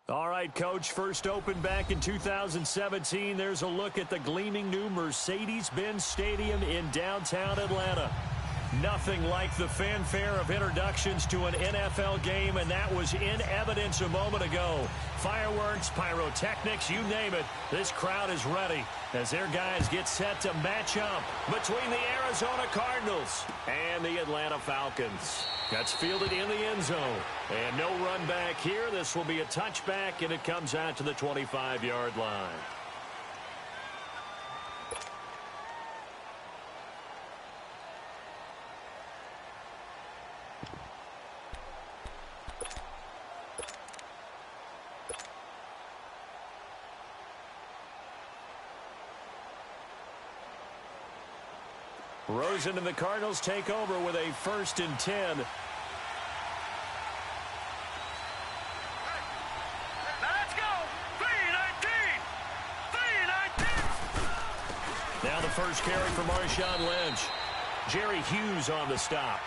All right, Coach, first opened back in 2017. There's a look at the gleaming new Mercedes-Benz Stadium in downtown Atlanta. Nothing like the fanfare of introductions to an NFL game, and that was in evidence a moment ago. Fireworks, pyrotechnics, you name it. This crowd is ready as their guys get set to match up between the Arizona Cardinals and the Atlanta Falcons. That's fielded in the end zone. And no run back here. This will be a touchback, and it comes out to the 25-yard line. Rosen and the Cardinals take over with a 1st and 10. Let's go! 3-19! 3-19! Now the first carry for Marshawn Lynch. Jerry Hughes on the stop.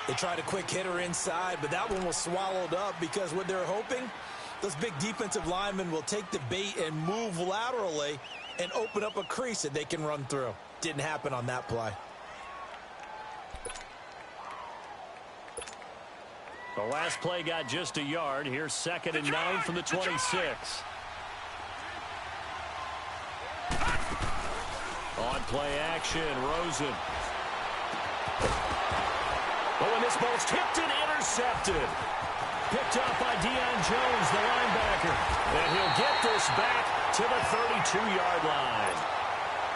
They tried a quick hitter inside, but that one was swallowed up because what they're hoping, those big defensive linemen will take the bait and move laterally and open up a crease that they can run through. Didn't happen on that play. The last play got just a yard. Here's 2nd and 9 from the 26. On play action, Rosen. Oh, and this ball's tipped and intercepted. Picked up by Deion Jones, the linebacker. And he'll get this back to the 32-yard line.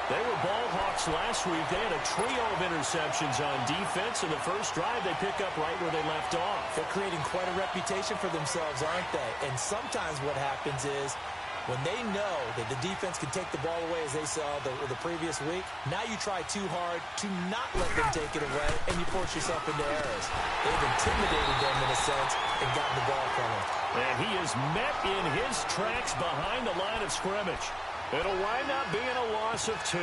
They were ball hawks last week. They had a trio of interceptions on defense. In the first drive, they pick up right where they left off. They're creating quite a reputation for themselves, aren't they? And sometimes what happens is when they know that the defense can take the ball away, as they saw the previous week, now you try too hard to not let them take it away, and you force yourself into errors. They've intimidated them in a sense and gotten the ball from them. And he is met in his tracks behind the line of scrimmage. It'll wind up being a loss of 2,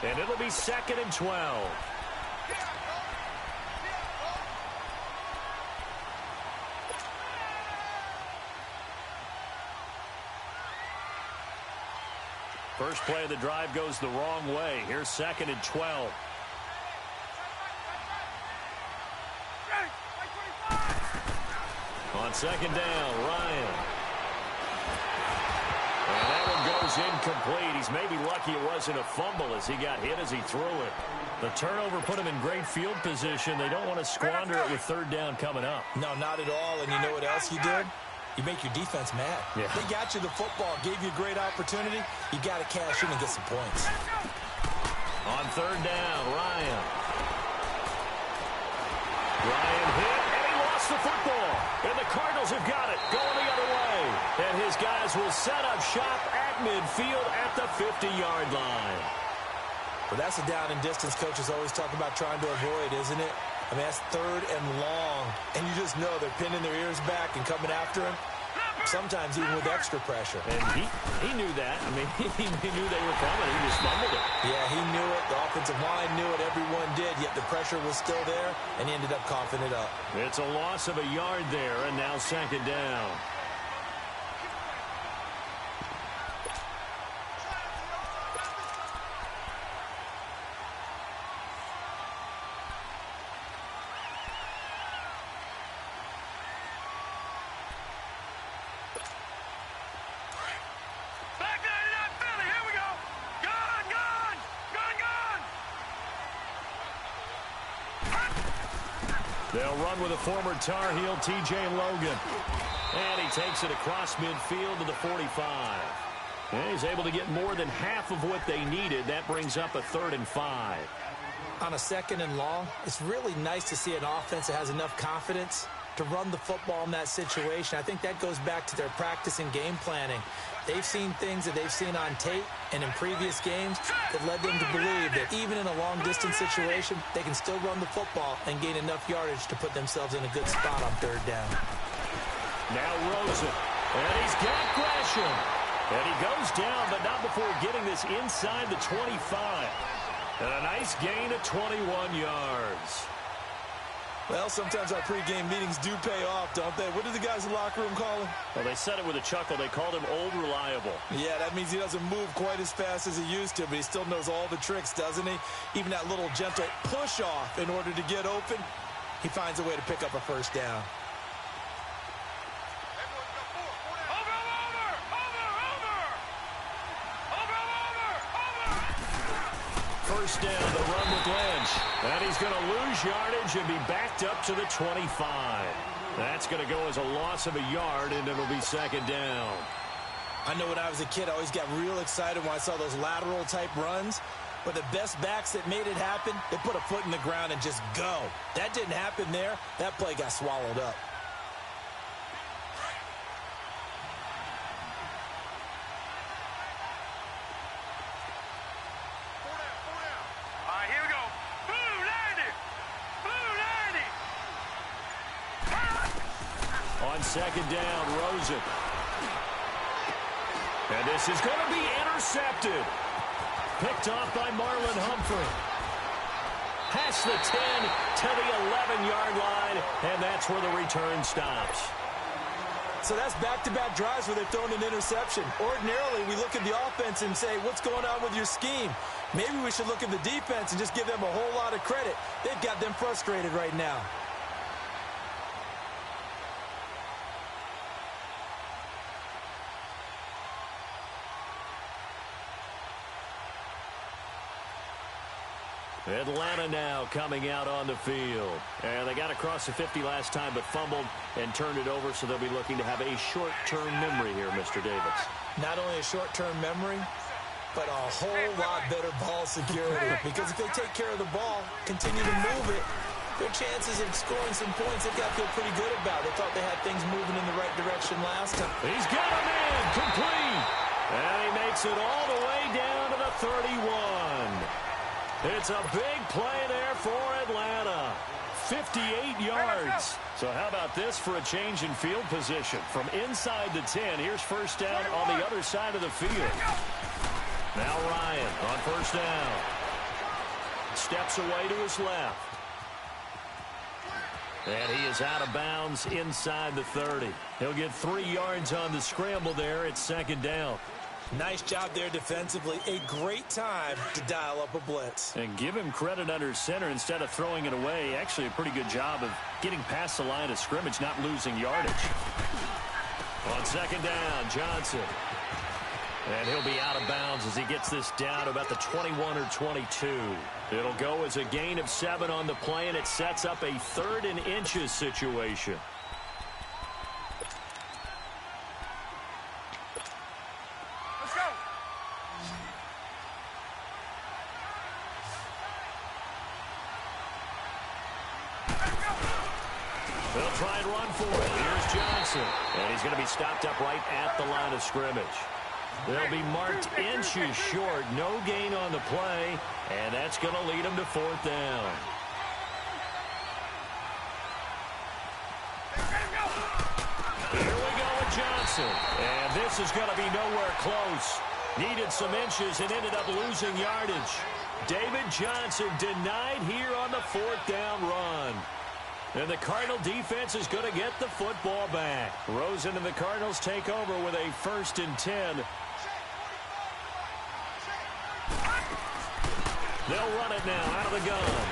and it'll be 2nd and 12. First play of the drive goes the wrong way. Here's 2nd and 12. On 2nd down, Ryan. And that one goes incomplete. He's maybe lucky it wasn't a fumble as he got hit as he threw it. The turnover put him in great field position. They don't want to squander it with 3rd down coming up. No, not at all. And you know what else you did? You make your defense mad. Yeah. They got you the football, gave you a great opportunity. You got to cash in and get some points. On 3rd down, Ryan. Ryan hit, and he lost the football. And the Cardinals have got it, going the other way. And his guys will set up shop at midfield at the 50-yard line. Well, that's a down and distance coaches always talk about trying to avoid, isn't it? I mean, that's 3rd and long, and you just know they're pinning their ears back and coming after him, sometimes even with extra pressure. And he knew that. I mean, he knew they were coming. He just fumbled it. Yeah, he knew it. The offensive line knew it. Everyone did, yet the pressure was still there, and he ended up coughing it up. It's a loss of a yard there, and now 2nd down. They'll run with a former Tar Heel, T.J. Logan. And he takes it across midfield to the 45. And he's able to get more than half of what they needed. That brings up a 3rd and 5. On a 2nd and long, it's really nice to see an offense that has enough confidence to run the football in that situation. I think that goes back to their practice and game planning. They've seen things that they've seen on tape and in previous games that led them to believe that even in a long-distance situation, they can still run the football and gain enough yardage to put themselves in a good spot on 3rd down. Now Rosen, and he's got Gresham. And he goes down, but not before getting this inside the 25. And a nice gain of 21 yards. Well, sometimes our pregame meetings do pay off, don't they? What do the guys in the locker room call him? Well, they said it with a chuckle. They called him Old Reliable. Yeah, that means he doesn't move quite as fast as he used to, but he still knows all the tricks, doesn't he? Even that little gentle push-off in order to get open, he finds a way to pick up a first down. First down, the run with Lynch. And he's going to lose yardage and be backed up to the 25. That's going to go as a loss of a yard, and it'll be second down. I know when I was a kid, I always got real excited when I saw those lateral-type runs. But the best backs that made it happen, they put a foot in the ground and just go. That didn't happen there. That play got swallowed up. On second down, Rosen. And this is going to be intercepted. Picked off by Marlon Humphrey. Past the 10 to the 11-yard line, and that's where the return stops. So that's back-to-back drives where they've thrown an interception. Ordinarily, we look at the offense and say, what's going on with your scheme? Maybe we should look at the defense and just give them a whole lot of credit. They've got them frustrated right now. Atlanta now coming out on the field. And they got across the 50 last time but fumbled and turned it over, so they'll be looking to have a short-term memory here, Mr. Davis. Not only a short-term memory, but a whole lot better ball security. Because if they take care of the ball, continue to move it, their chances of scoring some points, they've got to feel pretty good about. They thought they had things moving in the right direction last time. He's got him in, complete. And he makes it all the way down to the 31. It's a big play there for Atlanta. 58 yards. So how about this for a change in field position? From inside the 10, here's first down on the other side of the field. Now Ryan on first down. Steps away to his left. And he is out of bounds inside the 30. He'll get 3 yards on the scramble there at second down. Nice job there defensively. A great time to dial up a blitz. And give him credit under center instead of throwing it away. Actually a pretty good job of getting past the line of scrimmage, not losing yardage. On second down, Johnson. And he'll be out of bounds as he gets this down to about the 21 or 22. It'll go as a gain of 7 on the play, and it sets up a 3rd and inches situation. They'll try and run for it. Here's Johnson. And he's going to be stopped up right at the line of scrimmage. They'll be marked inches short. No gain on the play. And that's going to lead them to 4th down. Here we go with Johnson. And this is going to be nowhere close. Needed some inches and ended up losing yardage. David Johnson denied here on the 4th down run. And the Cardinal defense is going to get the football back. Rosen and the Cardinals take over with a 1st and 10. They'll run it now out of the gun.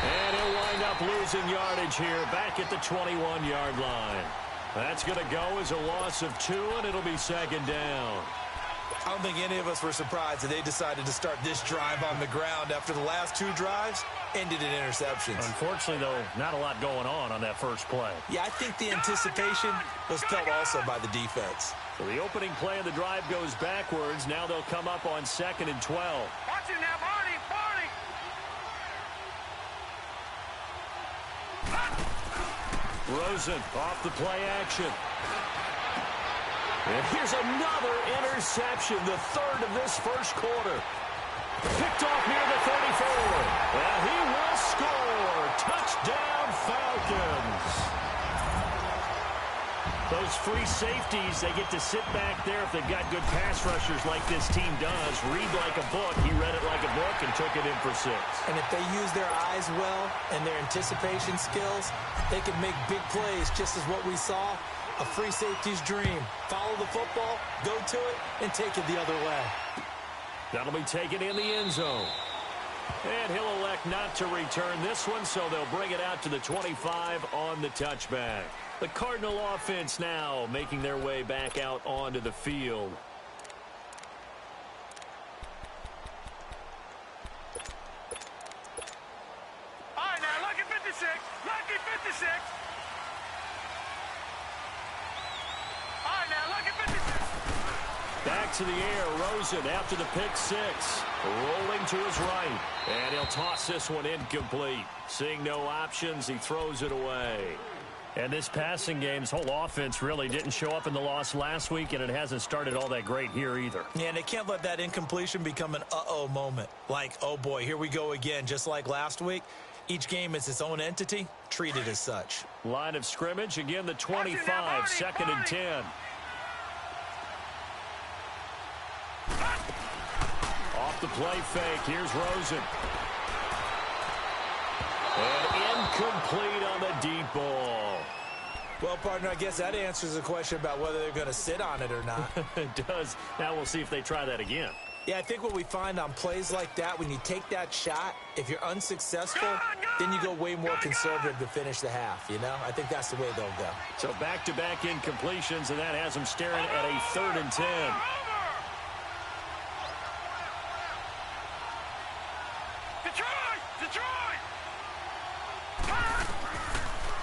And he'll wind up losing yardage here back at the 21-yard line. That's going to go as a loss of 2, and it'll be second down. I don't think any of us were surprised that they decided to start this drive on the ground after the last 2 drives ended in interceptions. Unfortunately, though, not a lot going on that first play. Yeah, I think the anticipation was felt also by the defense. So the opening play of the drive goes backwards. Now they'll come up on 2nd and 12. Watch it now, Barney, Barney. Rosen off the play action. And here's another interception, the 3rd of this first quarter. Picked off near the 34. And he will score. Touchdown, Falcons. Those those free safeties, they get to sit back there if they've got good pass rushers like this team does. Read like a book. He read it like a book and took it in for 6. And if they use their eyes well and their anticipation skills, they can make big plays, just as what we saw. A free safety's dream. Follow the football, go to it, and take it the other way. That'll be taken in the end zone. And he'll elect not to return this one, so they'll bring it out to the 25 on the touchback. The Cardinal offense now making their way back out onto the field. All right, now, lucky 56. Lucky 56. All right, now, lucky 56. Back to the air, Rosen after the pick 6. Rolling to his right. And he'll toss this one incomplete. Seeing no options, he throws it away. And this passing game's whole offense really didn't show up in the loss last week, and it hasn't started all that great here either. Yeah, and they can't let that incompletion become an uh-oh moment. Like, oh boy, here we go again, just like last week. Each game is its own entity, treated as such. Line of scrimmage, again the 25, second and 10. Off the play fake, here's Rosen. And incomplete on the deep ball. Well, partner, I guess that answers the question about whether they're going to sit on it or not. It does. Now we'll see if they try that again. Yeah, I think what we find on plays like that, when you take that shot, if you're unsuccessful, then you go way more conservative to finish the half, you know? I think that's the way they'll go. So back-to-back incompletions, and that has them staring at a 3rd and 10.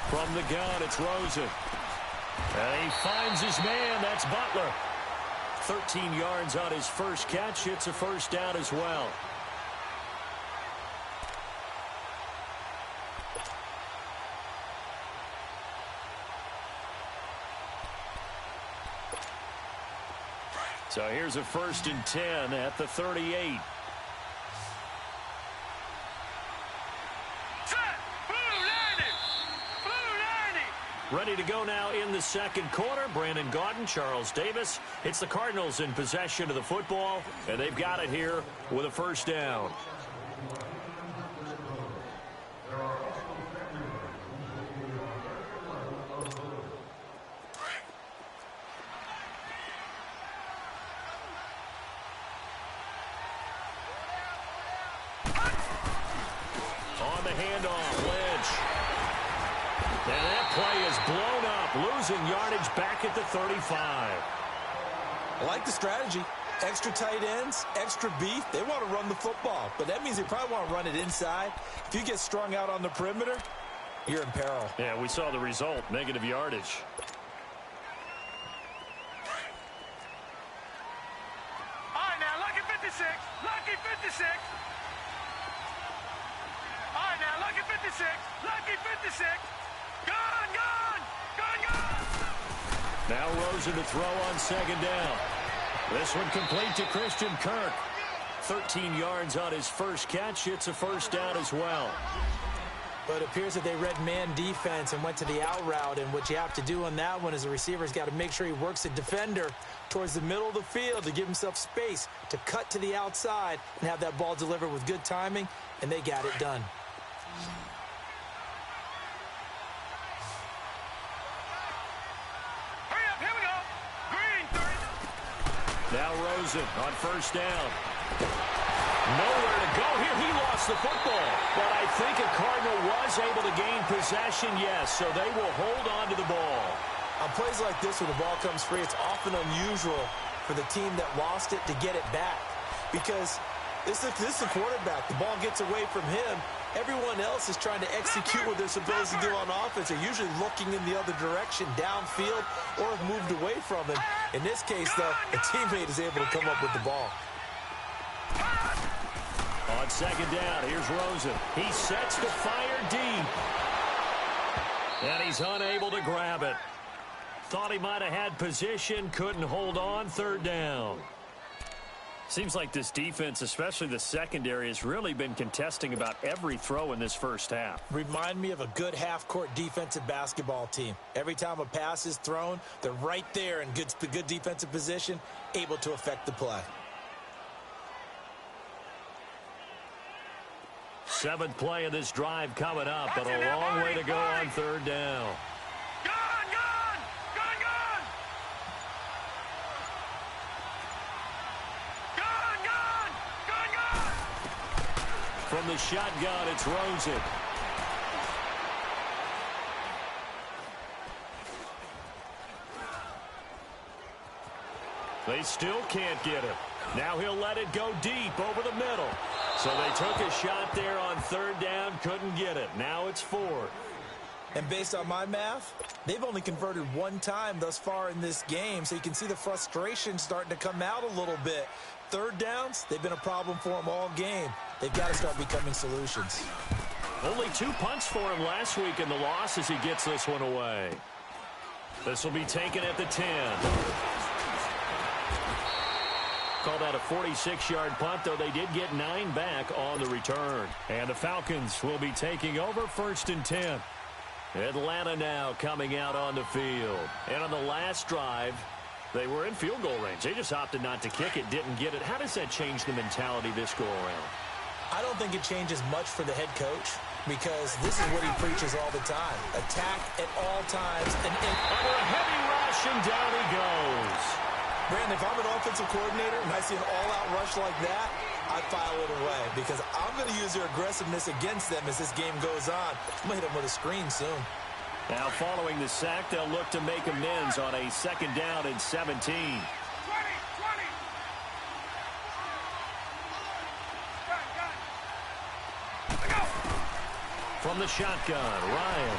From the gun, it's Rosen. And he finds his man. That's Butler. 13 yards on his first catch. It's a first down as well. So here's a 1st and 10 at the 38. Ready to go now in the second quarter. Brandon Gaudin, Charles Davis. It's the Cardinals in possession of the football, and they've got it here with a first down. On the handoff, Lynch. And that play is blown up, losing yardage back at the 35. I like the strategy. Extra tight ends, extra beef. They want to run the football, but that means they probably want to run it inside. If you get strung out on the perimeter, you're in peril. Yeah, we saw the result, negative yardage. All right, now, lucky 56. Lucky 56. All right, now, lucky 56. Lucky 56. Gone, gone, gone, gone. Now Rosen to throw on second down. This one complete to Christian Kirk. 13 yards on his first catch. It's a first down as well. But it appears that they read man defense and went to the out route. And what you have to do on that one is the receiver's got to make sure he works the defender towards the middle of the field to give himself space to cut to the outside and have that ball delivered with good timing. And they got it done. Now Rosen on first down. Nowhere to go here. He lost the football. But I think a Cardinal was able to gain possession, yes, so they will hold on to the ball. On plays like this where the ball comes free, it's often unusual for the team that lost it to get it back. Because this is the quarterback. The ball gets away from him. Everyone else is trying to execute what they're supposed to do on offense. They're usually looking in the other direction, downfield, or have moved away from him. In this case, though, a teammate is able to come up with the ball. On second down, here's Rosen. He sets the fire deep. And he's unable to grab it. Thought he might have had position, couldn't hold on, third down. Seems like this defense, especially the secondary, has really been contesting about every throw in this first half. Remind me of a good half-court defensive basketball team. Every time a pass is thrown, they're right there in good defensive position, able to affect the play. Seventh play of this drive coming up, but a long way to go on third down. From the shotgun, it's Rosen. They still can't get him. Now he'll let it go deep over the middle. So they took a shot there on third down, couldn't get it. Now it's fourth. And based on my math, they've only converted one time thus far in this game, so you can see the frustration starting to come out a little bit. Third downs, they've been a problem for them all game. They've got to start becoming solutions. Only 2 punts for him last week in the loss as he gets this one away. This will be taken at the 10. Call that a 46-yard punt, though they did get 9 back on the return. And the Falcons will be taking over 1st and 10. Atlanta now coming out on the field. And on the last drive, they were in field goal range. They just opted not to kick it, didn't get it. How does that change the mentality this go-around? I don't think it changes much for the head coach because this is what he preaches all the time. Attack at all times. And under a heavy rush, and down he goes. Brandon, if I'm an offensive coordinator and I see an all-out rush like that, I file it away because I'm going to use their aggressiveness against them as this game goes on. I'm going to hit them with a screen soon. Now following the sack, they'll look to make amends on a 2nd down and 17. From the shotgun, Ryan.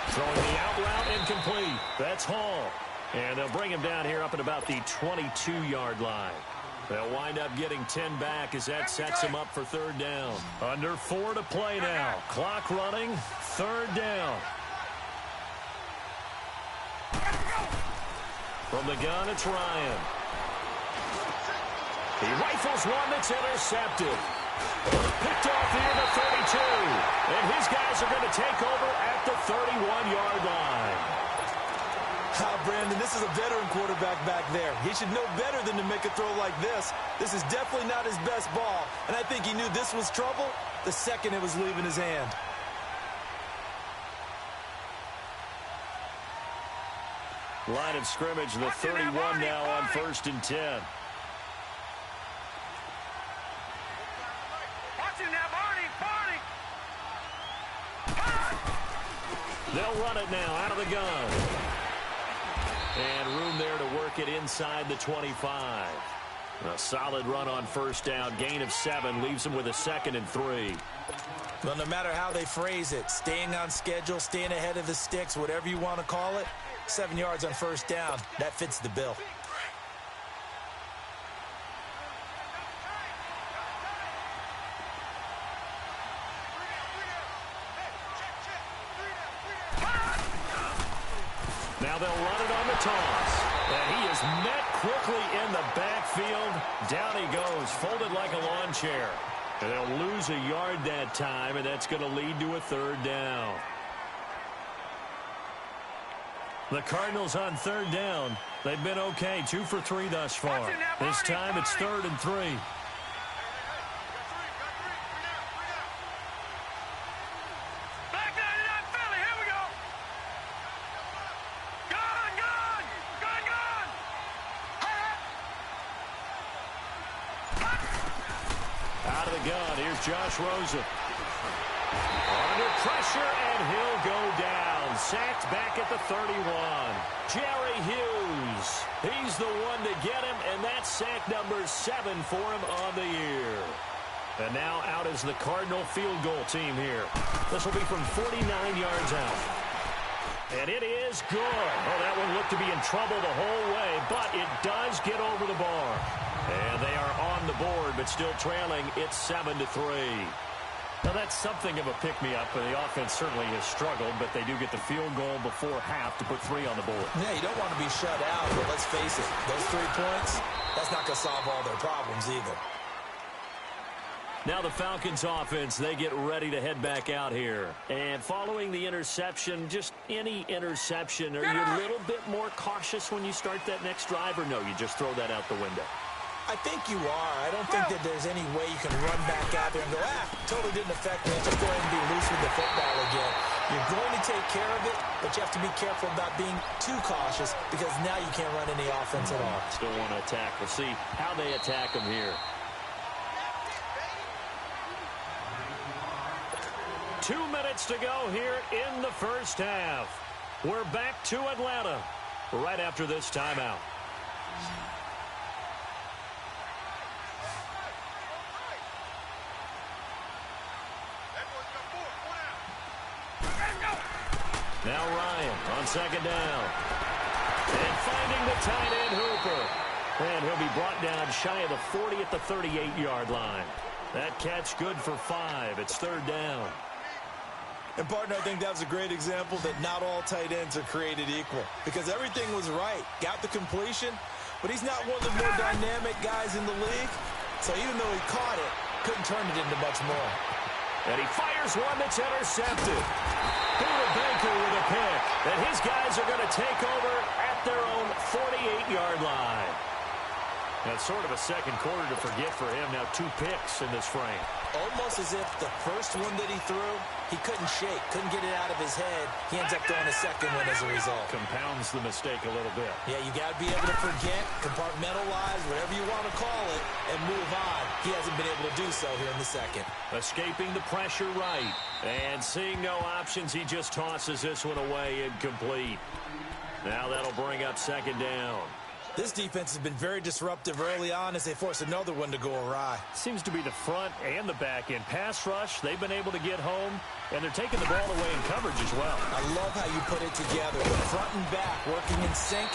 Throwing the out route incomplete. That's Hall. And they'll bring him down here up at about the 22-yard line. They'll wind up getting 10 back as that sets him up for 3rd down. Under 4 to play now. Clock running. 3rd down. From the gun, it's Ryan. He rifles one that's intercepted. Picked off here to 32. And his guys are going to take over at the 31-yard line. Brandon, this is a veteran quarterback back there. He should know better than to make a throw like this. This is definitely not his best ball. And I think he knew this was trouble the second it was leaving his hand. Line of scrimmage, the 31 now on 1st and 10. They'll run it now out of the gun. And room there to work it inside the 25. A solid run on 1st down. Gain of 7 leaves them with a 2nd and 3. Well, no matter how they phrase it, staying on schedule, staying ahead of the sticks, whatever you want to call it, 7 yards on 1st down, that fits the bill. Now they'll run it on the toss. And he is met quickly in the backfield. Down he goes, folded like a lawn chair. And they'll lose a yard that time, and that's going to lead to a 3rd down. The Cardinals on 3rd down. They've been okay, 2 for 3 thus far. This time it's 3rd and 3. Out of the gun, here's Josh Rosen. Under pressure, and he'll go down. Sacked back at the 31. Jerry Hughes. He's the one to get him, and that's sack number 7 for him on the year. And now out is the Cardinal field goal team here. This will be from 49 yards out. And it is good. Oh, that one looked to be in trouble the whole way, but it does get over the bar. And they are on the board, but still trailing. It's 7-3. Now, that's something of a pick-me-up, but the offense certainly has struggled, but they do get the field goal before half to put 3 on the board. Yeah, you don't want to be shut out, but let's face it, those 3 points, that's not going to solve all their problems either. Now the Falcons offense, they get ready to head back out here. And following the interception, just any interception, are you a little bit more cautious when you start that next drive, or no, you just throw that out the window? I think you are. I don't think that there's any way you can run back out there and go, totally didn't affect me. Just go ahead and be loose with the football again. You're going to take care of it, but you have to be careful about being too cautious because now you can't run any offense at all. Still want to attack. We'll see how they attack them here. 2 minutes to go here in the first half. We're back to Atlanta right after this timeout. Now Ryan on second down. And finding the tight end Hooper. And he'll be brought down shy of the 40 at the 38-yard line. That catch good for 5. It's 3rd down. And, partner, I think that was a great example that not all tight ends are created equal because everything was right. Got the completion, but he's not one of the more dynamic guys in the league. So even though he caught it, couldn't turn it into much more. And he fires one that's intercepted. Buda Baker with a pick. And his guys are going to take over at their own 48-yard line. That's sort of a second quarter to forget for him. Now 2 picks in this frame. Almost as if the first one that he threw, he couldn't shake, couldn't get it out of his head. He ends up throwing a second one as a result. Compounds the mistake a little bit. Yeah, you got to be able to forget, compartmentalize, whatever you want to call it, and move on. He hasn't been able to do so here in the second. Escaping the pressure right. And seeing no options, he just tosses this one away incomplete. Now that'll bring up 2nd down. This defense has been very disruptive early on as they force another one to go awry. Seems to be the front and the back end. Pass rush, they've been able to get home, and they're taking the ball away in coverage as well. I love how you put it together. The front and back working in sync,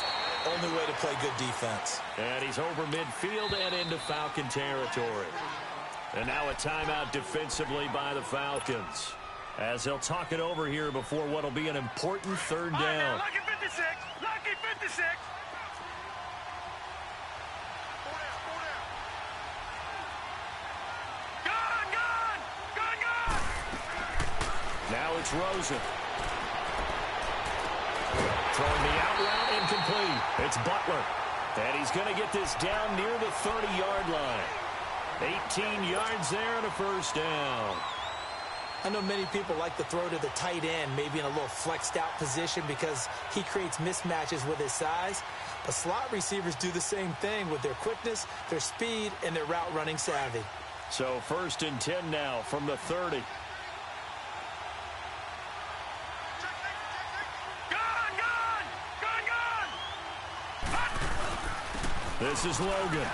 only way to play good defense. And he's over midfield and into Falcon territory. And now a timeout defensively by the Falcons, as they'll talk it over here before what will be an important 3rd down. Lucky 56! Lucky 56! Now it's Rosen. Throwing the out route incomplete. It's Butler. And he's going to get this down near the 30-yard line. 18 yards there and a 1st down. I know many people like to throw to the tight end, maybe in a little flexed out position because he creates mismatches with his size. But slot receivers do the same thing with their quickness, their speed, and their route running savvy. So 1st and 10 now from the 30. This is Logan.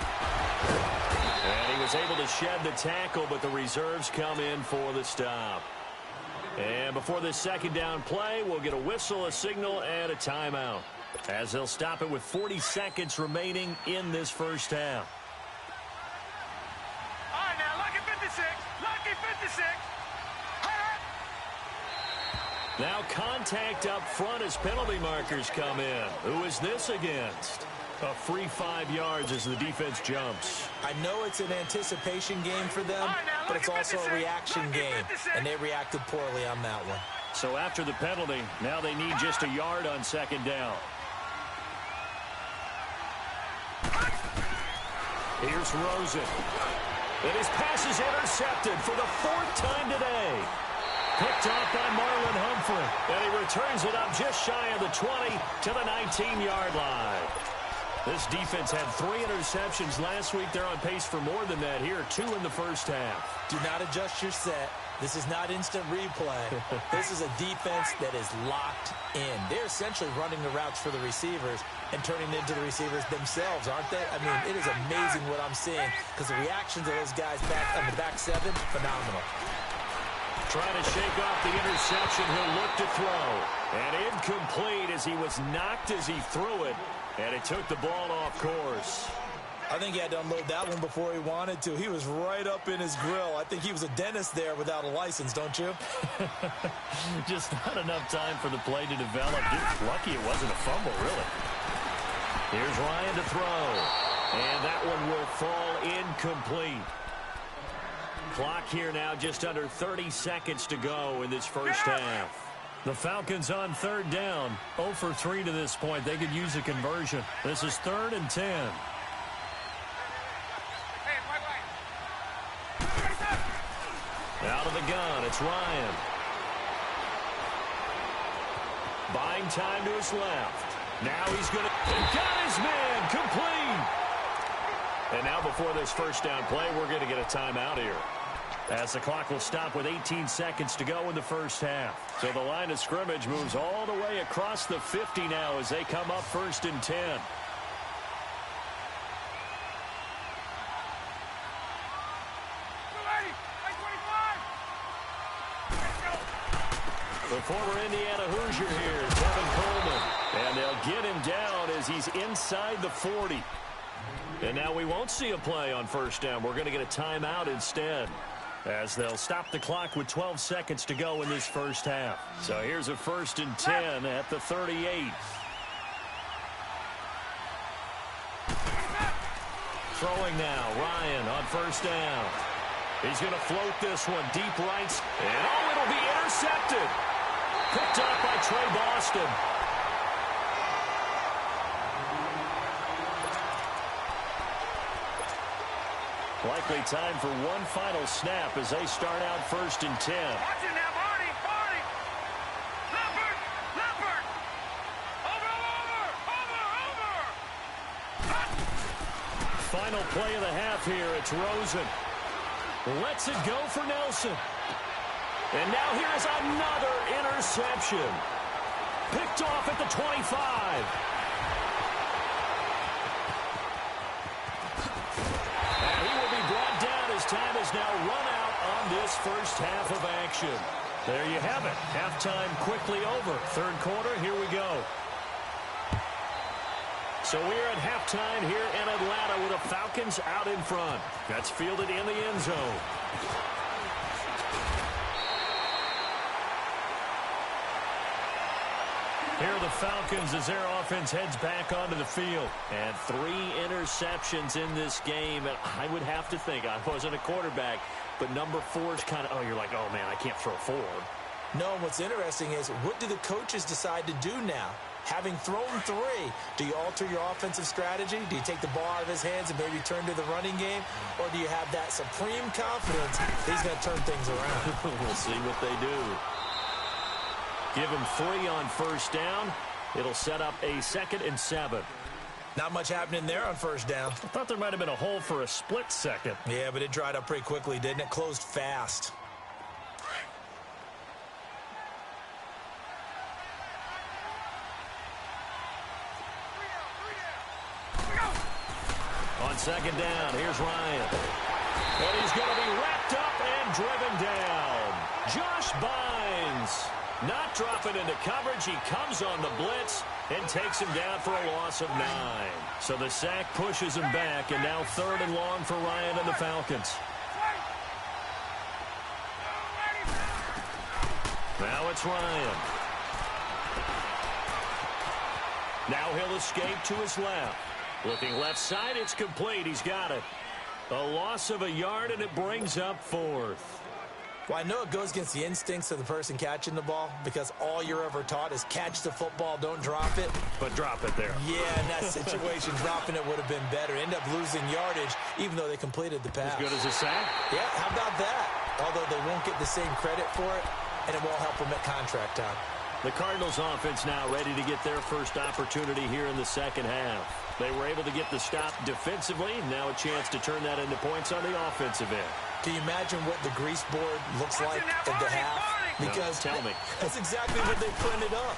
And he was able to shed the tackle, but the reserves come in for the stop. And before this 2nd down play, we'll get a whistle, a signal, and a timeout, as they'll stop it with 40 seconds remaining in this first half. All right, now, lucky 56. Lucky 56. Now contact up front as penalty markers come in. Who is this against? A free 5 yards as the defense jumps. I know it's an anticipation game for them, but it's also a reaction game, and they reacted poorly on that one. So after the penalty, now they need just a yard on 2nd down. Here's Rosen. And his pass is intercepted for the 4th time today. Picked off by Marlon Humphrey. And he returns it up just shy of the 20 to the 19-yard line. This defense had 3 interceptions last week. They're on pace for more than that here, 2 in the first half. Do not adjust your set. This is not instant replay. This is a defense that is locked in. They're essentially running the routes for the receivers and turning into the receivers themselves, aren't they? I mean, it is amazing what I'm seeing because the reactions of those guys back on the back 7, phenomenal. Trying to shake off the interception. He'll look to throw. And incomplete as he was knocked as he threw it. And it took the ball off course. I think he had to unload that one before he wanted to. He was right up in his grill. I think he was a dentist there without a license, don't you? Just not enough time for the play to develop. Just lucky it wasn't a fumble, really. Here's Ryan to throw. And that one will fall incomplete. Clock here now just under 30 seconds to go in this first half. The Falcons on third down. 0 for 3 to this point. They could use a conversion. This is 3rd and 10. Out of the gun, it's Ryan. Buying time to his left. Now he's going to... Got his man complete. And now before this first down play, we're going to get a timeout here, as the clock will stop with 18 seconds to go in the first half. So the line of scrimmage moves all the way across the 50 now as they come up 1st and 10. The former Indiana Hoosier here is Kevin Coleman. And they'll get him down as he's inside the 40. And now we won't see a play on first down. We're going to get a timeout instead, as they'll stop the clock with 12 seconds to go in this first half. So here's a 1st and 10 at the 38. Throwing now, Ryan on first down. He's going to float this one deep right. And oh, it'll be intercepted. Picked up by Trey Boston. Likely time for one final snap as they start out 1st and 10. Watch it now, Barney! Barney! Leopard! Leopard! Over! Final play of the half here. It's Rosen. Lets it go for Nelson. And now here's another interception. Picked off at the 25. Time is now run out on this first half of action. There you have it. Halftime quickly over. 3rd quarter, here we go. So we're at halftime here in Atlanta with the Falcons out in front. That's fielded in the end zone. Here are the Falcons as their offense heads back onto the field. And 3 interceptions in this game. And I would have to think, I wasn't a quarterback, but number 4 is kind of, oh, you're like, oh, man, I can't throw 4. No, what's interesting is, what do the coaches decide to do now? Having thrown 3, do you alter your offensive strategy? Do you take the ball out of his hands and maybe turn to the running game? Or do you have that supreme confidence he's going to turn things around? We'll see what they do. Give him 3 on first down. It'll set up a 2nd and 7. Not much happening there on first down. I thought there might have been a hole for a split second. Yeah, but it dried up pretty quickly, didn't it? Closed fast. On 2nd down, here's Ryan. And he's going to be wrapped up and driven down. Josh Bynes. Not dropping into coverage. He comes on the blitz and takes him down for a loss of 9. So the sack pushes him back, and now 3rd and long for Ryan and the Falcons. Now it's Ryan. Now he'll escape to his left. Looking left side, it's complete. He's got it. A loss of a yard, and it brings up 4th. Well, I know it goes against the instincts of the person catching the ball, because all you're ever taught is catch the football, don't drop it. But drop it there. Yeah, in that situation, dropping it would have been better. End up losing yardage, even though they completed the pass. As good as a sack? Yeah, how about that? Although they won't get the same credit for it, and it won't help them at contract time. The Cardinals offense now ready to get their first opportunity here in the second half. They were able to get the stop defensively. Now a chance to turn that into points on the offensive end. Can you imagine what the grease board looks like at the half? Because no, tell me. That's exactly what they printed up.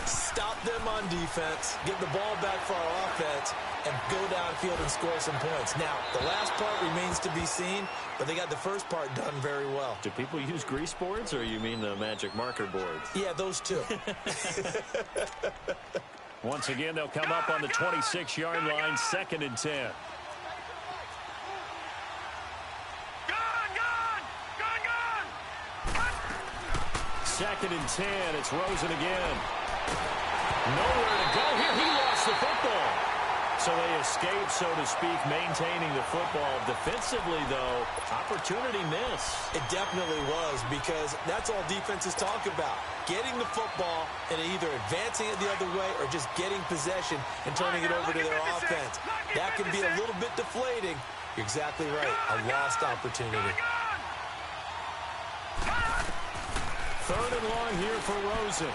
Stop them on defense, get the ball back for our offense, and go downfield and score some points. Now, the last part remains to be seen, but they got the first part done very well. Do people use grease boards, or you mean the magic marker boards? Yeah, those two. Once again, they'll come up on the 26-yard line, 2nd and 10. 2nd and 10. It's Rosen again. Nowhere to go here. He lost the football. So they escape, so to speak, maintaining the football. Defensively, though, opportunity miss. It definitely was, because that's all defenses talk about. Getting the football and either advancing it the other way or just getting possession and turning it over to their offense. That can be a little bit deflating. You're exactly right. A lost opportunity. 3rd and long here for Rosen.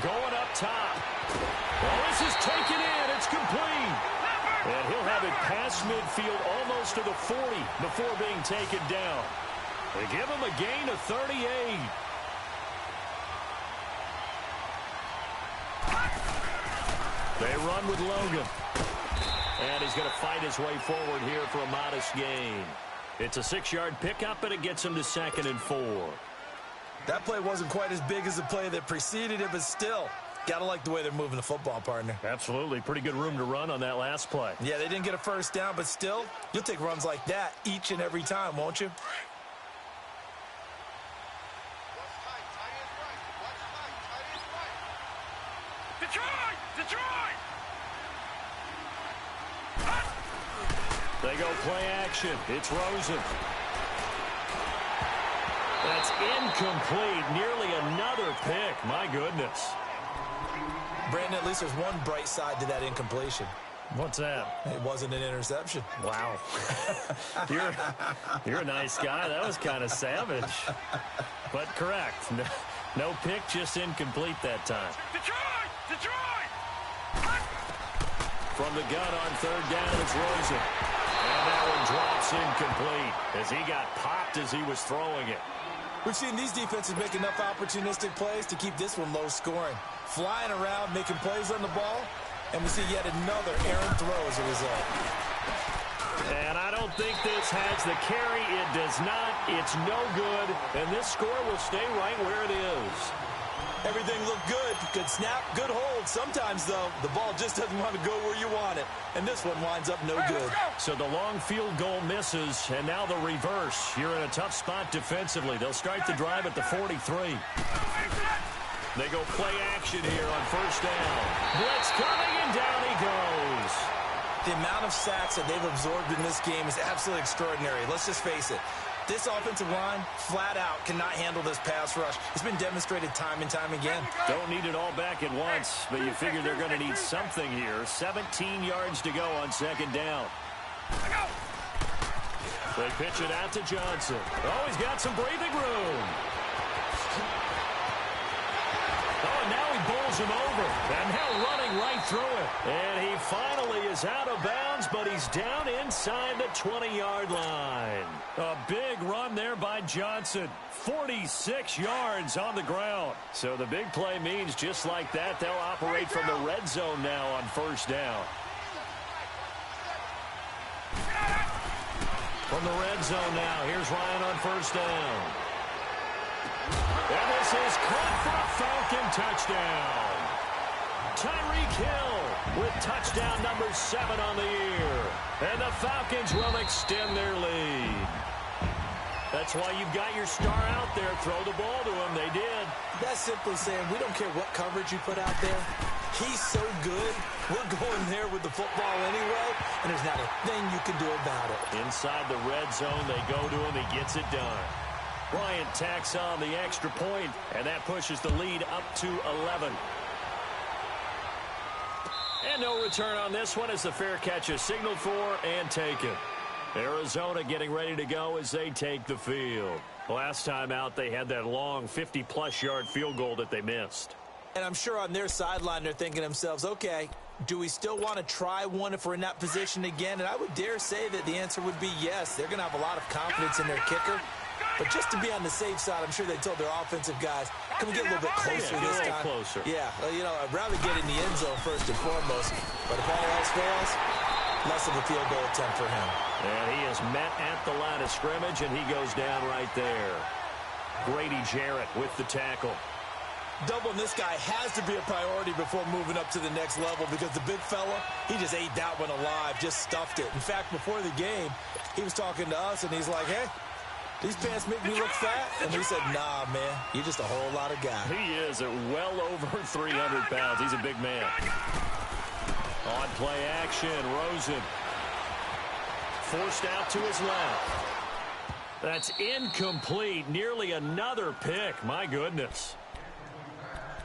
Going up top. Well, this is taken in. It's complete. And he'll have it past midfield almost to the 40 before being taken down. They give him a gain of 38. They run with Logan. And he's going to fight his way forward here for a modest gain. It's a 6-yard pickup, and it gets him to 2nd and 4. That play wasn't quite as big as the play that preceded it, but still, gotta like the way they're moving the football, partner. Absolutely. Pretty good room to run on that last play. Yeah, they didn't get a first down, but still, you'll take runs like that each and every time, won't you? Detroit! Detroit! They go play action. It's Rosen. That's incomplete. Nearly another pick. My goodness. Brandon, at least there's one bright side to that incompletion. What's that? It wasn't an interception. Wow. You're a nice guy. That was kind of savage. But correct. No pick, just incomplete that time. Detroit! Detroit! From the gun on 3rd down, it's Rosen. And that one drops incomplete as he got popped as he was throwing it. We've seen these defenses make enough opportunistic plays to keep this one low scoring. Flying around, making plays on the ball, and we see yet another errant throw as a result. And I don't think this has the carry. It does not. It's no good. And this score will stay right where it is. Everything looked good. Good snap, good hold. Sometimes, though, the ball just doesn't want to go where you want it. And this one winds up no good. So the long field goal misses, and now the reverse. You're in a tough spot defensively. They'll start the drive at the 43. They go play action here on 1st down. Blitz coming, and down he goes. The amount of sacks that they've absorbed in this game is absolutely extraordinary. Let's just face it. This offensive line, flat out, cannot handle this pass rush. It's been demonstrated time and time again. Don't need it all back at once, but you figure they're going to need something here. 17 yards to go on 2nd down. They pitch it out to Johnson. Oh, he's got some breathing room. Oh, and now he bowls him over. And now running right through it. And he finally is out of bounds, but he's down inside the 20-yard line. A big run there by Johnson. 46 yards on the ground. So the big play means just like that, they'll operate from the red zone now on 1st down. From the red zone now, here's Ryan on 1st down. And this is caught for a Falcon touchdown. Tyreek Hill with touchdown number 7 on the year. And the Falcons will extend their lead. That's why you've got your star out there. Throw the ball to him. They did. That's simply saying we don't care what coverage you put out there. He's so good. We're going there with the football anyway, and there's not a thing you can do about it. Inside the red zone, they go to him. He gets it done. Bryant tacks on the extra point, and that pushes the lead up to 11. And no return on this one as the fair catch is signaled for and taken. Arizona getting ready to go as they take the field. Last time out, they had that long 50-plus yard field goal that they missed. And I'm sure on their sideline they're thinking to themselves, okay, do we still want to try one if we're in that position again? And I would dare say that the answer would be yes. They're going to have a lot of confidence in their kicker. But just to be on the safe side, I'm sure they told their offensive guys, can we get a little bit closer this time? Closer. Yeah, you know, I'd rather get in the end zone first and foremost. But if all else fails, less of a field goal attempt for him. And he is met at the line of scrimmage, and he goes down right there. Grady Jarrett with the tackle. Doubling this guy has to be a priority before moving up to the next level because the big fella, he just ate that one alive, just stuffed it. In fact, before the game, he was talking to us, and he's like, hey, these pants make me look fat. And he said, nah, man, you're just a whole lot of guy. He is at well over 300 pounds. He's a big man. On play action, Rosen. Forced out to his left. That's incomplete. Nearly another pick. My goodness.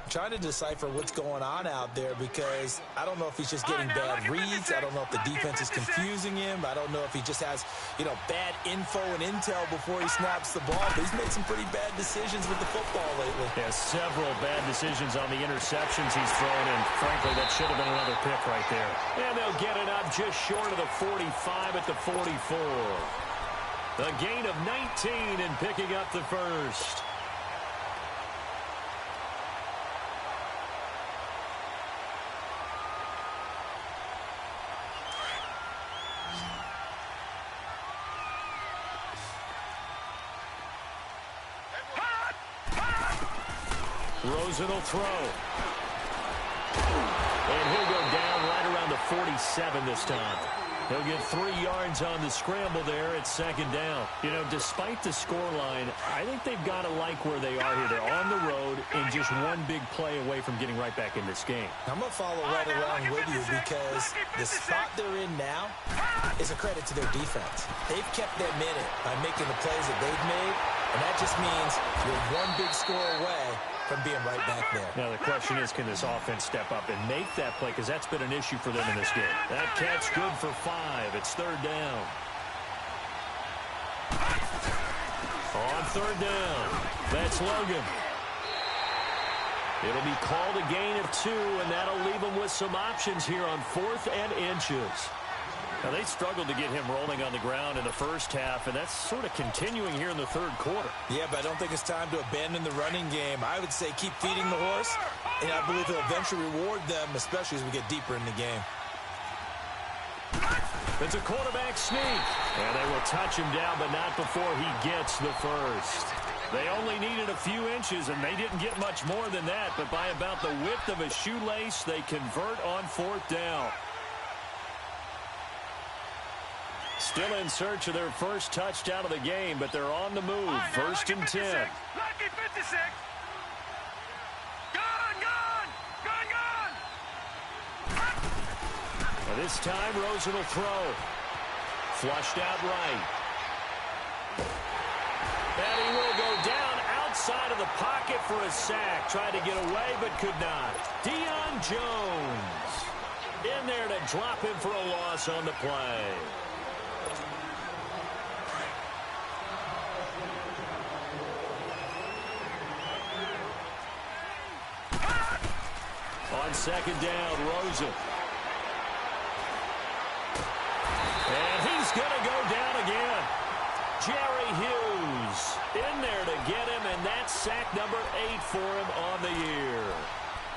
Trying to decipher what's going on out there because I don't know if he's just getting bad reads. I don't know if the defense is confusing him. I don't know if he just has, bad info and intel before he snaps the ball. But he's made some pretty bad decisions with the football lately. Yeah, several bad decisions on the interceptions he's thrown, and frankly, that should have been another pick right there. And they'll get it up just short of the 45 at the 44. A gain of 19 and picking up the first. Rosen will throw. And he'll go down right around the 47 this time. He'll get 3 yards on the scramble there at second down. Despite the scoreline, I think they've got to like where they are here. They're on the road and just one big play away from getting right back in this game. I'm going to follow right along with you because the spot they're in now is a credit to their defense. They've kept them in it by making the plays that they've made, and that just means you're one big score away from being right back there. Now the question is, can this offense step up and make that play? Because that's been an issue for them in this game. That catch good for 5. It's third down. On third down, that's Logan. It'll be called a gain of 2, and that'll leave them with some options here on 4th and inches. Now, they struggled to get him rolling on the ground in the first half, and that's sort of continuing here in the third quarter. Yeah, but I don't think it's time to abandon the running game. I would say keep feeding the horse, and I believe he'll eventually reward them, especially as we get deeper in the game. It's a quarterback sneak, and they will touch him down, but not before he gets the first. They only needed a few inches, and they didn't get much more than that, but by about the width of a shoelace, they convert on 4th down. Still in search of their first touchdown of the game, but they're on the move. 1st and 10. Lucky 56. Gone. And this time, Rosen will throw. Flushed out right. And he will go down outside of the pocket for a sack. Tried to get away, but could not. Deion Jones in there to drop him for a loss on the play. On second down, Rosen. And he's going to go down again. Jerry Hughes in there to get him, and that's sack number 8 for him on the year.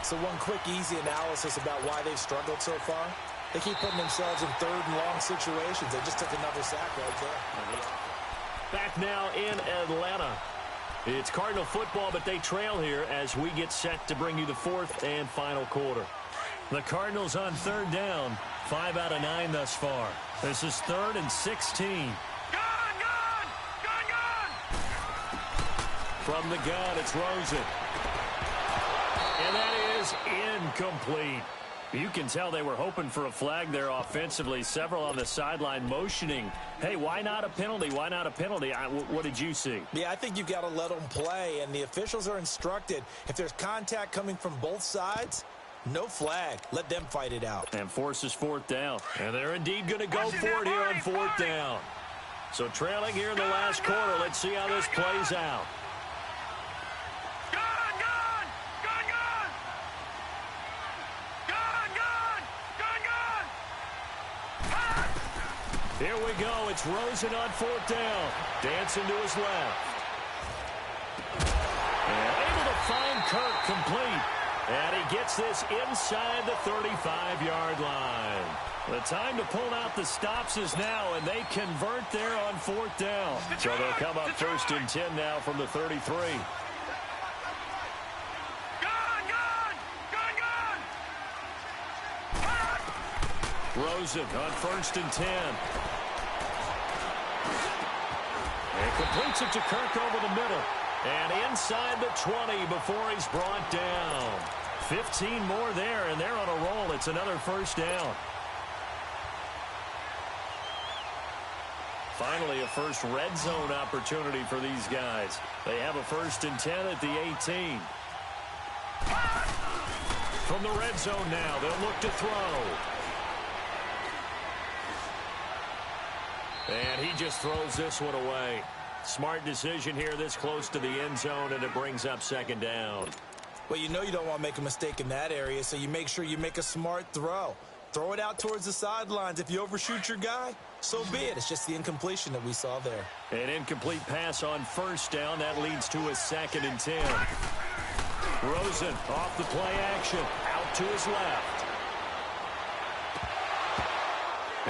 So one quick, easy analysis about why they've struggled so far. They keep putting themselves in 3rd and long situations. They just took another sack right there. Back now in Atlanta. It's Cardinal football, but they trail here as we get set to bring you the 4th and final quarter. The Cardinals on 3rd down, 5 out of 9 thus far. This is 3rd and 16. Gone. From the gun, it's Rosen. And that is incomplete. You can tell they were hoping for a flag there offensively. Several on the sideline motioning, hey, why not a penalty? Why not a penalty? What did you see? Yeah, I think you've got to let them play, and the officials are instructed. If there's contact coming from both sides, no flag. Let them fight it out. And forces 4th down. And they're indeed going to go for it here on 4th down. So trailing here in the last quarter. Let's see how this plays out. Here we go. It's Rosen on 4th down. Dancing to his left. And able to find Kirk complete. And he gets this inside the 35-yard line. The time to pull out the stops is now, and they convert there on 4th down. So they'll come up 1st and 10 now from the 33. Rosen on 1st and 10. Completes it to Kirk over the middle. And inside the 20 before he's brought down. 15 more there, and they're on a roll. It's another first down. Finally, a first red zone opportunity for these guys. They have a 1st and 10 at the 18. From the red zone now, they'll look to throw. And he just throws this one away. Smart decision here this close to the end zone, and it brings up 2nd down. Well, you know you don't want to make a mistake in that area, so you make sure you make a smart throw. Throw it out towards the sidelines. If you overshoot your guy, so be it. It's just the incompletion that we saw there. An incomplete pass on 1st down. That leads to a 2nd and 10. Rosen off the play action. Out to his left.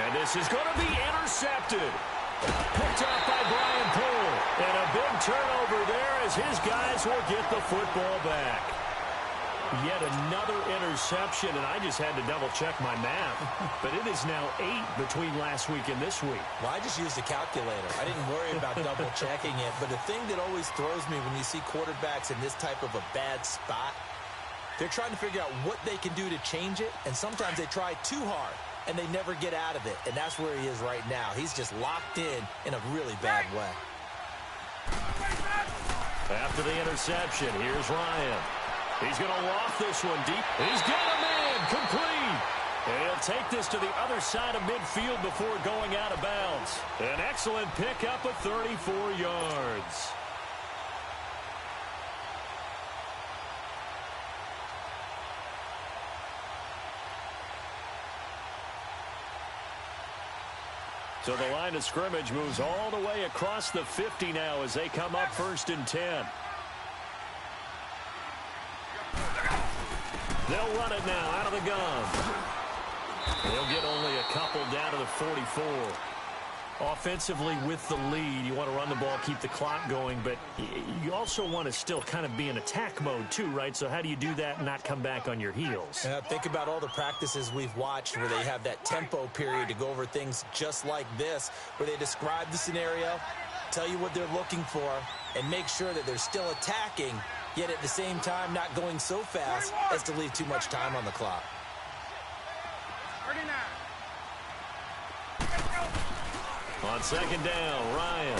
And this is going to be intercepted. Picked off by Brian Poole. And a big turnover there as his guys will get the football back. Yet another interception, and I just had to double-check my math. But it is now 8 between last week and this week. Well, I just used a calculator. I didn't worry about double-checking it. But the thing that always throws me when you see quarterbacks in this type of a bad spot, they're trying to figure out what they can do to change it, and sometimes they try too hard, and they never get out of it. And that's where he is right now. He's just locked in a really bad way. After the interception, here's Ryan. He's going to loft this one deep. He's got a man complete. And he'll take this to the other side of midfield before going out of bounds. An excellent pickup of 34 yards. So the line of scrimmage moves all the way across the 50 now as they come up 1st and 10. They'll run it now out of the gun. They'll get only a couple down to the 44. Offensively with the lead, you want to run the ball, keep the clock going, but you also want to still kind of be in attack mode too, right? So how do you do that and not come back on your heels? Think about all the practices we've watched where they have that tempo period to go over things just like this, where they describe the scenario, tell you what they're looking for, and make sure that they're still attacking, yet at the same time not going so fast as to leave too much time on the clock. 39. On 2nd down, Ryan hit,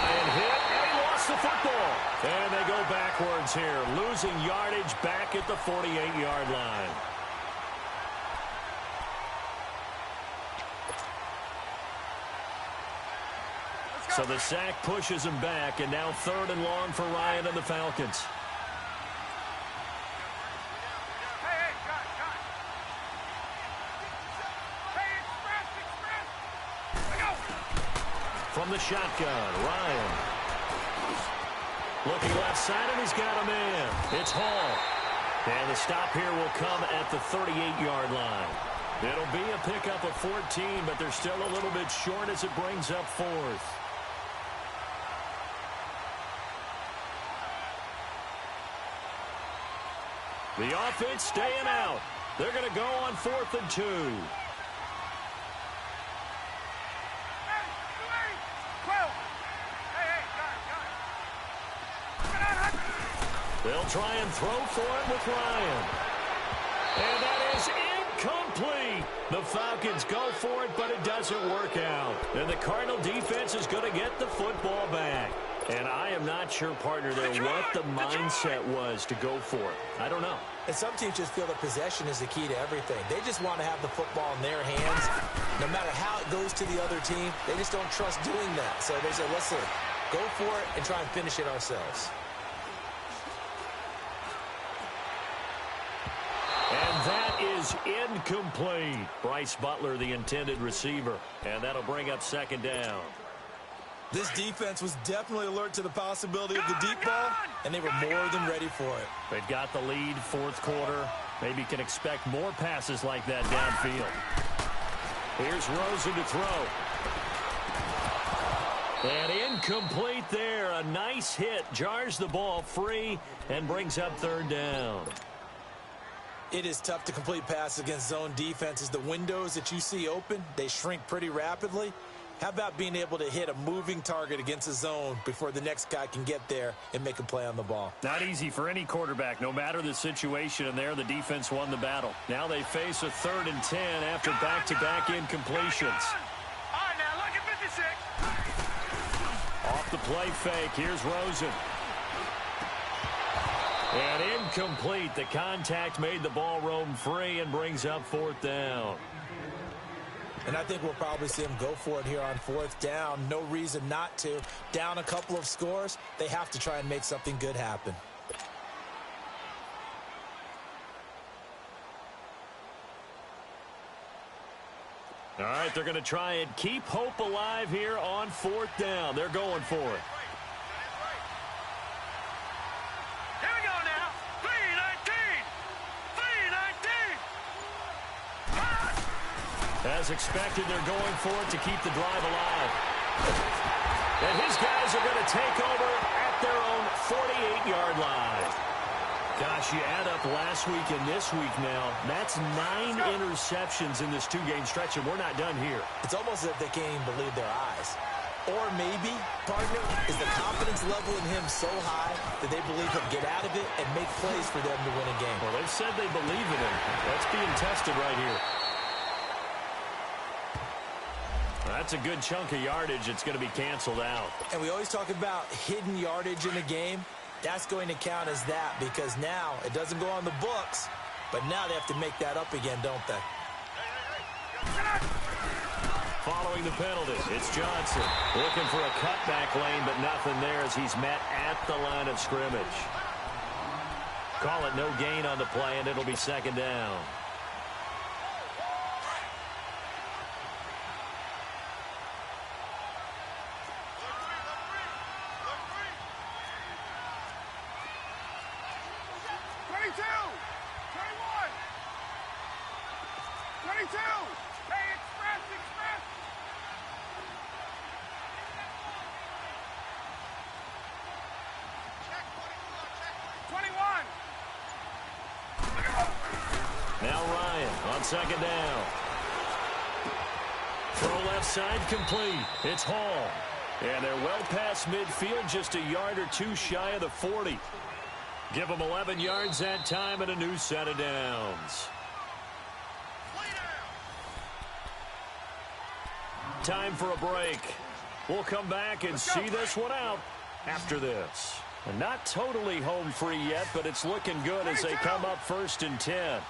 and he lost the football. And they go backwards here, losing yardage back at the 48-yard line. So the sack pushes him back, and now 3rd and long for Ryan and the Falcons. From the shotgun, Ryan. Looking left side, and he's got a man. It's Hall. And the stop here will come at the 38-yard line. It'll be a pickup of 14, but they're still a little bit short as it brings up 4th. The offense staying out. They're going to go on 4th and 2. They'll try and throw for it with Ryan. And that is incomplete. The Falcons go for it, but it doesn't work out. And the Cardinal defense is going to get the football back. And I am not sure, partner, there what the mindset was to go for it. I don't know. And some teams just feel that possession is the key to everything. They just want to have the football in their hands. No matter how it goes to the other team, they just don't trust doing that. So they say, listen, go for it and try and finish it ourselves. And that is incomplete. Bryce Butler, the intended receiver. And that'll bring up 2nd down. This defense was definitely alert to the possibility of the deep ball, and they were more than ready for it. They've got the lead, 4th quarter. Maybe can expect more passes like that downfield. Here's Rosen to throw. And incomplete there. A nice hit. Jars the ball free and brings up 3rd down. It is tough to complete passes against zone defenses. The windows that you see open, they shrink pretty rapidly. How about being able to hit a moving target against a zone before the next guy can get there and make a play on the ball? Not easy for any quarterback, no matter the situation, and there the defense won the battle. Now they face a 3rd and 10 after back-to-back incompletions. All right, now, look at 56. Off the play fake, here's Rosen. And incomplete. The contact made the ball roam free and brings up 4th down. And I think we'll probably see them go for it here on 4th down. No reason not to. Down a couple of scores, they have to try and make something good happen. All right, they're going to try and keep hope alive here on 4th down. They're going for it. Here we go now. 3-19. 3-19. As expected, they're going for it to keep the drive alive. And his guys are going to take over at their own 48-yard line. Gosh, you add up last week and this week now. That's 9 interceptions in this 2-game stretch, and we're not done here. It's almost as if they can't even believe their eyes. Or maybe, partner, is the confidence level in him so high that they believe he'll get out of it and make plays for them to win a game. Well, they've said they believe in him. That's being tested right here. That's a good chunk of yardage. It's going to be canceled out. And we always talk about hidden yardage in a game. That's going to count as that because now it doesn't go on the books, but now they have to make that up again, don't they? Following the penalty, it's Johnson. Looking for a cutback lane, but nothing there as he's met at the line of scrimmage. Call it no gain on the play, and it'll be 2nd down. Now Ryan on 2nd down. Throw left side complete. It's Hall. And they're well past midfield, just a yard or two shy of the 40. Give them 11 yards that time and a new set of downs. Time for a break. We'll come back and see this one out after this. And not totally home free yet, but it's looking good as they come up 1st and 10.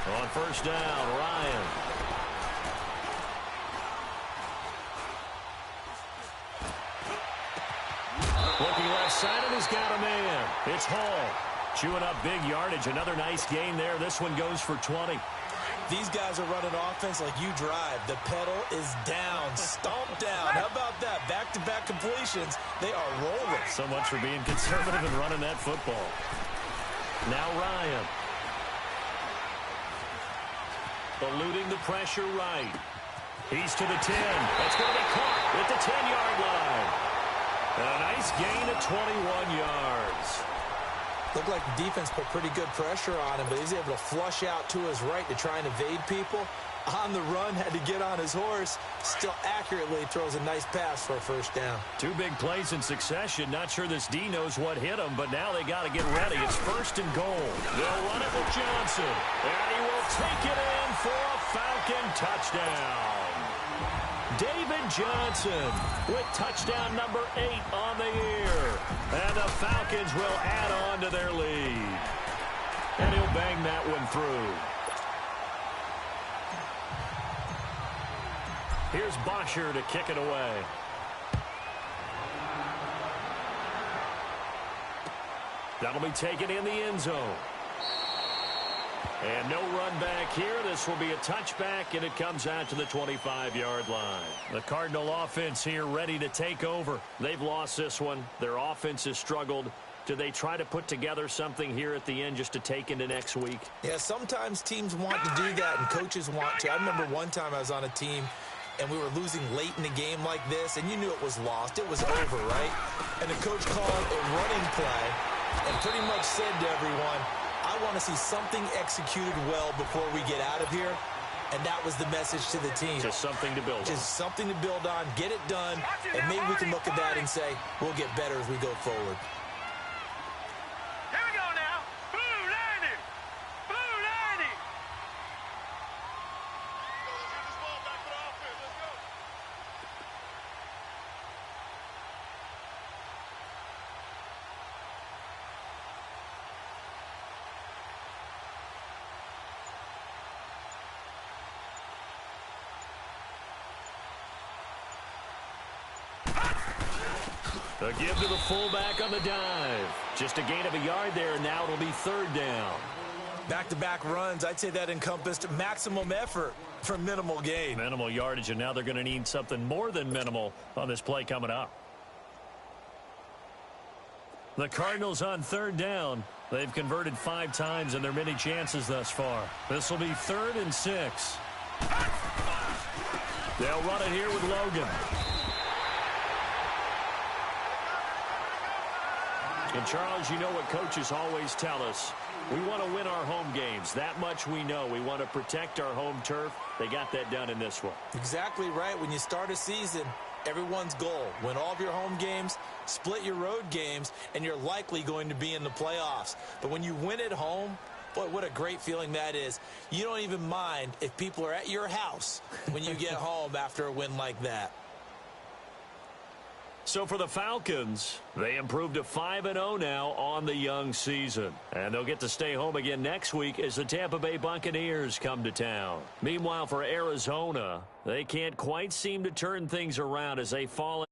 On 1st down, Ryan. Looking left side, and he's got a man. It's Hall. Chewing up big yardage. Another nice gain there. This one goes for 20. These guys are running offense like you drive. The pedal is down, stomped down. How about that? Back-to-back completions. They are rolling. So much for being conservative and running that football. Now Ryan. Eluding the pressure right. He's to the 10. That's going to be caught at the 10-yard line. And a nice gain of 21 yards. Looked like the defense put pretty good pressure on him, but he's able to flush out to his right to try and evade people. On the run, had to get on his horse. Still accurately throws a nice pass for a 1st down. 2 big plays in succession. Not sure this D knows what hit him, but now they got to get ready. It's 1st and goal. They'll run it with Johnson, and he will take it in for a Falcon touchdown. David Johnson with touchdown number 8 on the year. And the Falcons will add on to their lead. And he'll bang that one through. Here's Bosher to kick it away. That'll be taken in the end zone. And no run back here. This will be a touchback, and it comes out to the 25-yard line. The Cardinal offense here ready to take over. They've lost this one. Their offense has struggled. Do they try to put together something here at the end just to take into next week? Yeah, sometimes teams want to do that, and coaches want to. I remember one time I was on a team, and we were losing late in the game like this, and you knew it was lost. It was over, right? And the coach called a running play and pretty much said to everyone, I want to see something executed well before we get out of here. And that was the message to the team. Just something to build on. Just something to build on, get it done, and maybe we can look at that and say, we'll get better as we go forward. Here we go now. Blue 90. Blue 90. Let's get this ball back for the offense. Let's go. A give to the fullback on the dive. Just a gain of a yard there, and now it'll be third down. Back-to-back runs, I'd say that encompassed maximum effort for minimal gain. Minimal yardage, and now they're going to need something more than minimal on this play coming up. The Cardinals on third down. They've converted 5 times in their many chances thus far. This will be 3rd and 6. They'll run it here with Logan. And, Charles, you know what coaches always tell us. We want to win our home games. That much we know. We want to protect our home turf. They got that done in this one. Exactly right. When you start a season, everyone's goal, win all of your home games, split your road games, and you're likely going to be in the playoffs. But when you win at home, boy, what a great feeling that is. You don't even mind if people are at your house when you get home after a win like that. So for the Falcons, they improved to 5-0 now on the young season. And they'll get to stay home again next week as the Tampa Bay Buccaneers come to town. Meanwhile, for Arizona, they can't quite seem to turn things around as they fall